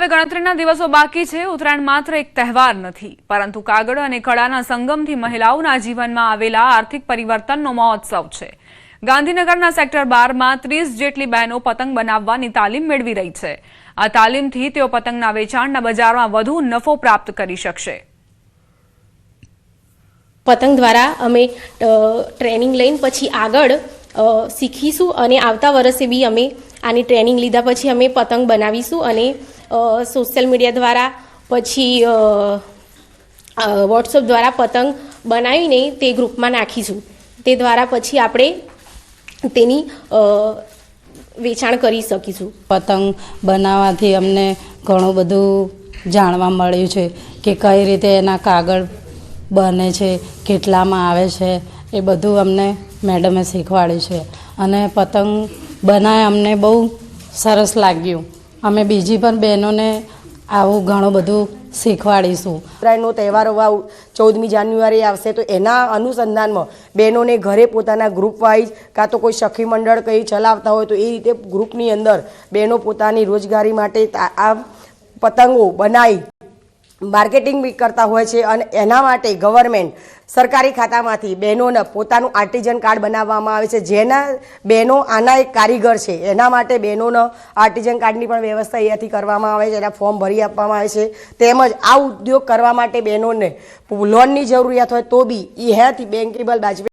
હવે ગણતરીના દિવસો બાકી છે। ઉત્તરાયણ માત્ર એક તહેવાર નથી, પરંતુ કાગળ અને કળાના સંગમથી મહિલાઓના જીવનમાં આવેલા આર્થિક પરિવર્તનનો મહોત્સવ છે। ગાંધીનગરના સેક્ટર 12 માં 30 જેટલી બહેનો પતંગ બનાવવાની તાલીમ મેળવી રહી છે। આ તાલીમથી તેઓ પતંગના વેચાણના બજારમાં વધુ નફો પ્રાપ્ત કરી શકશે। પતંગ દ્વારા અમે ટ્રેનિંગ લઈને પછી આગળ શીખીશું અને આવતા વર્ષે બી અમે આની ટ્રેનિંગ લીધા પછી અમે પતંગ બનાવીશું અને સોશિયલ મીડિયા દ્વારા પછી વોટ્સઅપ દ્વારા પતંગ બનાવીને તે ગ્રુપમાં નાખીશું। તે દ્વારા પછી આપણે તેની વેચાણ કરી શકીશું। પતંગ બનાવવાથી અમને ઘણું બધું જાણવા મળ્યું છે કે કઈ રીતે એના કાગળ બને છે, કેટલામાં આવે છે, એ બધું અમને મેડમે શીખવાડ્યું છે અને પતંગ બનાવે અમને બહુ સરસ લાગ્યું। અમે બીજી પણ બહેનોને આવું ઘણું બધું શીખવાડીશું। ઉત્તરાયણનો તહેવાર 14મી જાન્યુઆરી આવશે તો એના અનુસંધાનમાં બહેનોને ઘરે પોતાના ગ્રુપ વાઇઝ કાં તો કોઈ સખી મંડળ કંઈ ચલાવતા હોય તો એ રીતે ગ્રુપની અંદર બહેનો પોતાની રોજગારી માટે આ પતંગો બનાવી માર્કેટિંગ બી કરતા હોય છે અને એના માટે ગવર્મેન્ટ સરકારી ખાતામાંથી બહેનોને પોતાનું આર્ટિઝન કાર્ડ બનાવવામાં આવે છે। જેના બહેનો આના એક કારીગર છે, એના માટે બહેનોને આર્ટિઝન કાર્ડની પણ વ્યવસ્થા અહીંયાથી કરવામાં આવે છે, એના ફોર્મ ભરી આપવામાં આવે છે। તેમજ આ ઉદ્યોગ કરવા માટે બહેનોને લોનની જરૂરિયાત હોય તો બી એ હેલ્થ બેન્કેબલ